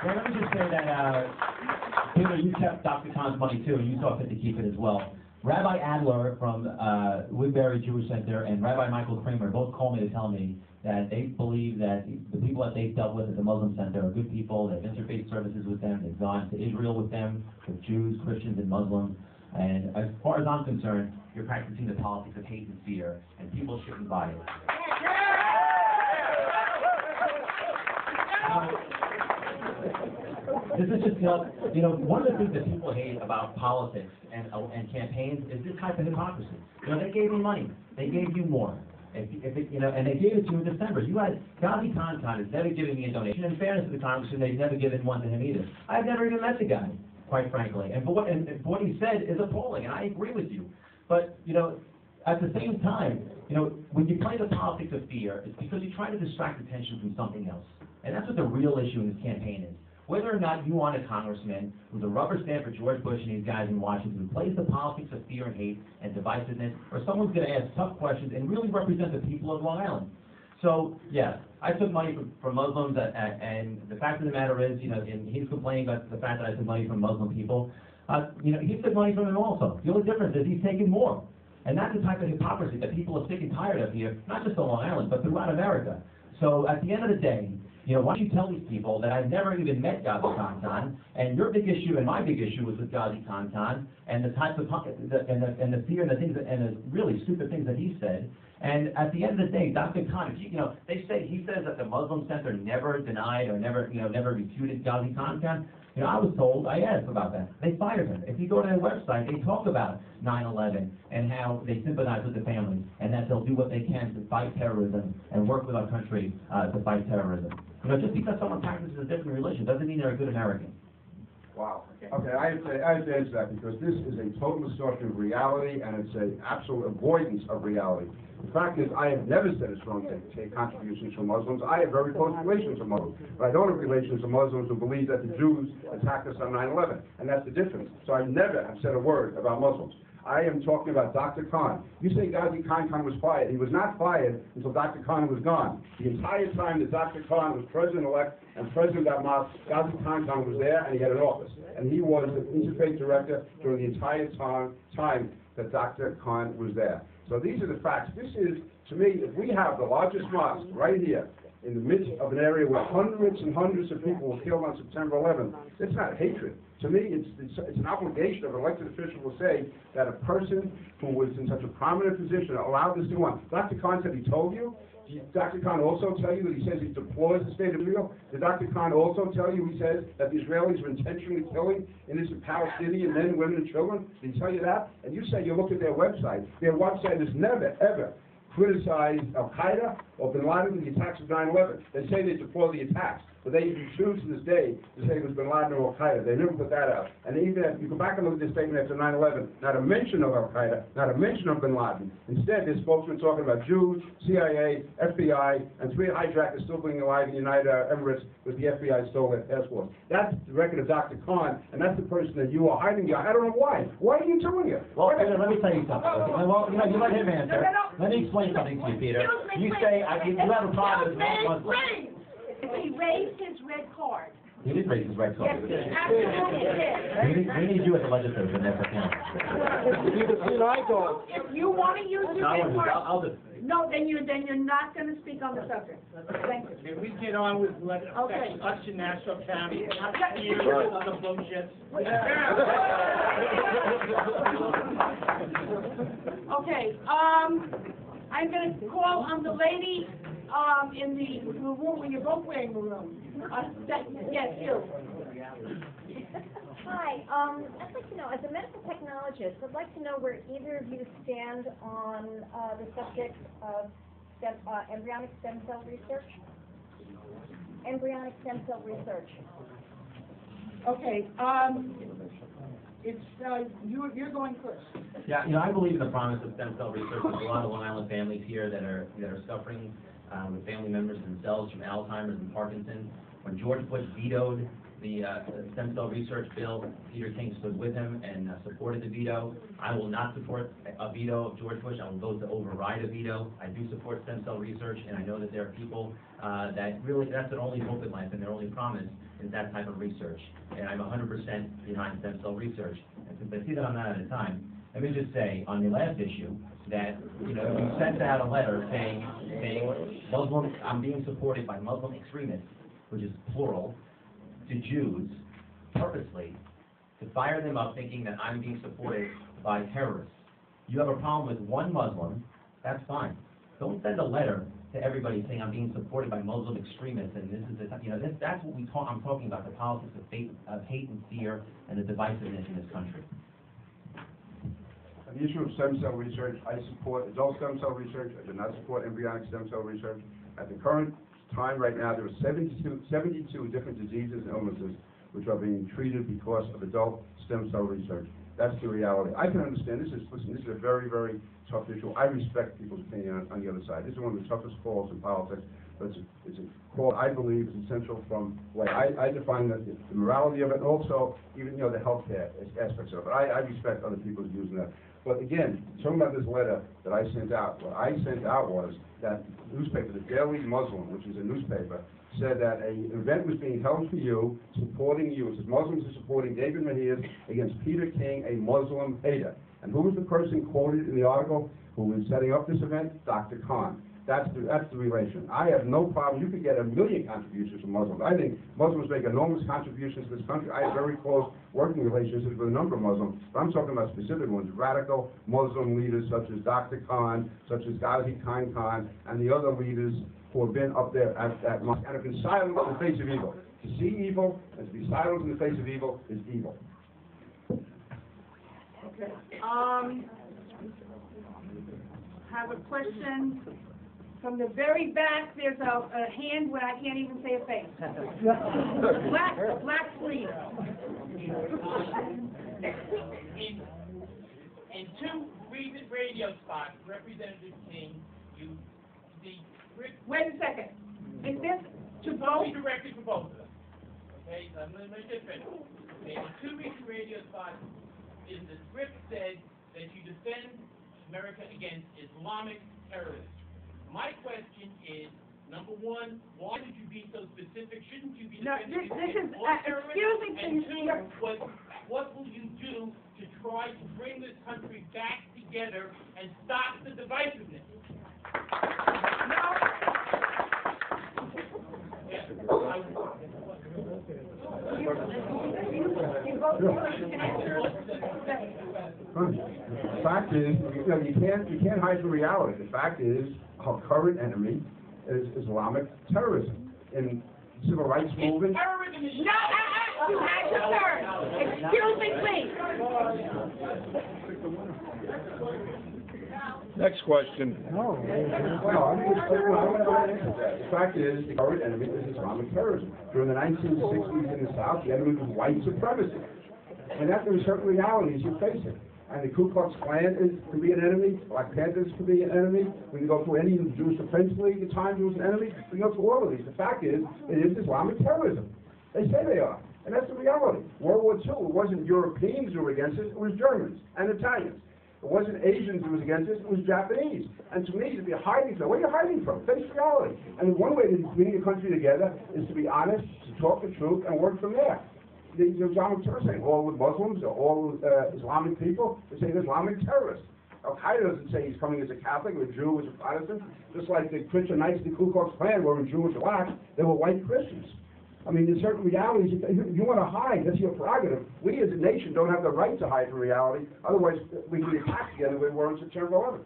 Well, let me just say that, Peter, you kept Dr. Kahn's money too, and you saw fit to keep it as well. Rabbi Adler from Woodbury Jewish Center and Rabbi Michael Kramer both called me to tell me that they believe that the people that they've dealt with at the Muslim Center are good people. They've interfaith services with them. They've gone to Israel with them, with Jews, Christians, and Muslims. And as far as I'm concerned, you're practicing the politics of hate and fear, and people shouldn't buy it. This is just, one of the things that people hate about politics and campaigns is this type of hypocrisy. They gave me money. They gave you more. And they gave it to you in December. You had Ghazi Khan has never given me a donation. In fairness to the congressman, they've never given one to him either. I've never even met the guy, quite frankly. And what he said is appalling, and I agree with you. But, at the same time, when you play the politics of fear, it's because you're trying to distract attention from something else. And that's what the real issue in this campaign is. Whether or not you want a congressman who's a rubber stamp for George Bush and these guys in Washington who plays the politics of fear and hate and divisiveness, or someone's going to ask tough questions and really represent the people of Long Island. So, yeah, I took money from Muslims, and the fact of the matter is, and he's complaining about the fact that I took money from Muslim people. He took money from them also. The only difference is he's taking more. And that's the type of hypocrisy that people are sick and tired of here, not just on Long Island, but throughout America. So at the end of the day, why don't you tell these people that I've never even met Ghazi Khan, and your big issue and my big issue was with Ghazi Khan, and the types of and the fear and the things and the really stupid things that he said. And at the end of the day, Dr. Khan, he says that the Muslim Center never denied or never refuted Ghazi Khan. I was told, I asked about that. They fired him. If you go to their website, they talk about 9/11 and how they sympathize with the families and that they'll do what they can to fight terrorism and work with our country to fight terrorism. Just because someone practices a different religion doesn't mean they're a good American. Wow. Okay, I have to answer that because this is a total distortion of reality and it's an absolute avoidance of reality. The fact is, I have never said it's wrong to take contributions from Muslims. I have very close relations with Muslims. But I don't have relations with Muslims who believe that the Jews attacked us on 9/11. And that's the difference. So I never have said a word about Muslims. I am talking about Dr. Khan. You say Ghazi Khan was fired. He was not fired until Dr. Khan was gone. The entire time that Dr. Khan was president-elect and president of that mosque, Ghazi Khan was there and he had an office. And he was the interfaith director during the entire time that Dr. Khan was there. So these are the facts. This is, to me, if we have the largest mosque right here in the midst of an area where hundreds and hundreds of people were killed on September 11th, it's not hatred. To me, it's an obligation of an elected official to say that a person who was in such a prominent position allowed this to go on. Dr. Khan said he told you. Did Dr. Khan also tell you that he says he deplores the state of Israel? Did Dr. Khan also tell you he says that the Israelis are intentionally killing innocent Palestinian men, women, and children? Did he tell you that? And you say you look at their website. Their website has never, ever criticized Al-Qaeda or bin Laden in the attacks of 9/11. They say they deplore the attacks, but they even choose to this day to say it was bin Laden or Al-Qaeda. They never put that out. And even if you go back and look at this statement after 9/11, not a mention of Al-Qaeda, not a mention of bin Laden. Instead, their spokesman talking about Jews, CIA, FBI, and 3 hijackers still being alive in the United Arab Emirates with the FBI stole their passports. That's the record of Dr. Khan, and that's the person that you are hiding behind. I don't know why. Why are you doing it? Well, Peter, let me tell you something. Well, you let him answer. Let me explain something to you, Peter. You say you have a problem with He raised his red card. He did raise his red card. Yes, he absolutely did. We need you at the legislature, and that's okay. If you want to use your red card, I'll just. no, then you're not going to speak on the subject. Thank you. Can we get on with what affects us in Nassau County, not here on the bullshit? Okay, I'm going to call on the lady in the room when you're both wearing maroon. Yes, you. Hi, I'd like to know, as a medical technologist, I'd like to know where either of you stand on the subject of embryonic stem cell research. Embryonic stem cell research. Okay, it's you're going first. Yeah, I believe in the promise of stem cell research. There's a lot of Long Island families here that are suffering with family members themselves from Alzheimer's and Parkinson's. When George Bush vetoed the stem cell research bill. Peter King stood with him and supported the veto. I will not support a veto of George Bush. I will vote to override a veto. I do support stem cell research, and I know that there are people that really, that's their only hope in life and their only promise is that type of research. And I'm 100% behind stem cell research. And since I see that I'm not out of time, let me just say, on the last issue, that, you know, you sent out a letter saying Muslim, I'm being supported by Muslim extremists, which is plural, to Jews, purposely, to fire them up thinking that I'm being supported by terrorists. You have a problem with one Muslim, that's fine. Don't send a letter to everybody saying I'm being supported by Muslim extremists, and this is the, you know, that's what I'm talking about, the politics of hate and fear and the divisiveness in this country. On the issue of stem cell research, I support adult stem cell research. I do not support embryonic stem cell research. At the current time right now, there are 72 different diseases and illnesses which are being treated because of adult stem cell research. That's the reality. I can understand, this is a very, very tough issue. I respect people's opinion on the other side. This is one of the toughest calls in politics, but it's a call I believe is essential from the way I define the morality of it, and also even, you know, the healthcare aspects of it. I respect other people's views on that. But again, talking about this letter that I sent out, what I sent out was that newspaper, the Daily Muslim, which is a newspaper, said that an event was being held for you, supporting you. It says Muslims are supporting David Mejias against Peter King, a Muslim hater. And who was the person quoted in the article who was setting up this event? Dr. Khan. That's the relation. I have no problem. You could get 1 million contributions from Muslims. I think Muslims make enormous contributions to this country. I have very close working relationships with a number of Muslims. But I'm talking about specific ones, radical Muslim leaders such as Dr. Khan, such as Ghazi Khan, and the other leaders who have been up there at mosque and have been silent in the face of evil. To see evil and to be silent in the face of evil is evil. Okay. Have a question from the very back. There's a hand where I can't even say a face. Black sleeve. In two recent radio spots, Representative King, Wait a second. Is this to vote? directed for both of them. Okay, so let me just finish. Okay, in two recent radio spots, in the script said that you defend America against Islamic terrorism. My question is, number one, why would you be so specific? Shouldn't you be defending against all terrorists? Excuse me, And please. two, what will you do to try to bring this country back together and stop the divisiveness? The fact is, you know, you can't hide from reality. The fact is, our current enemy is Islamic terrorism. In the civil rights movement. Terrorism is No, you had your turn. Excuse me, please. Next question. No, I'm going to answer that. The fact is, the current enemy is Islamic terrorism. During the 1960s in the South, the enemy was white supremacy. And that there are certain realities you're facing. And the Ku Klux Klan could be an enemy, Black Panthers could be an enemy. When you go through any Jewish Defense League at times, it was an enemy. We go through all of these. The fact is, it is Islamic terrorism. They say they are. And that's the reality. World War II, it wasn't Europeans who were against it, it was Germans and Italians. It wasn't Asians who was against it, it was Japanese. And to me, to be hiding from, what are you hiding from? Face reality. And one way to bring the country together is to be honest, to talk the truth, and work from there. The Islamic terrorists saying all Muslims or all Islamic people, they say Islamic terrorists. Al-Qaeda doesn't say he's coming as a Catholic or a Jew or a Protestant, just like the Christian Knights of the Ku Klux Klan weren't Jewish or black, they were white Christians. I mean, there's certain realities, you want to hide, that's your prerogative. We as a nation don't have the right to hide from reality, otherwise we can be attacked again the way we were on September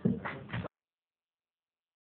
11th.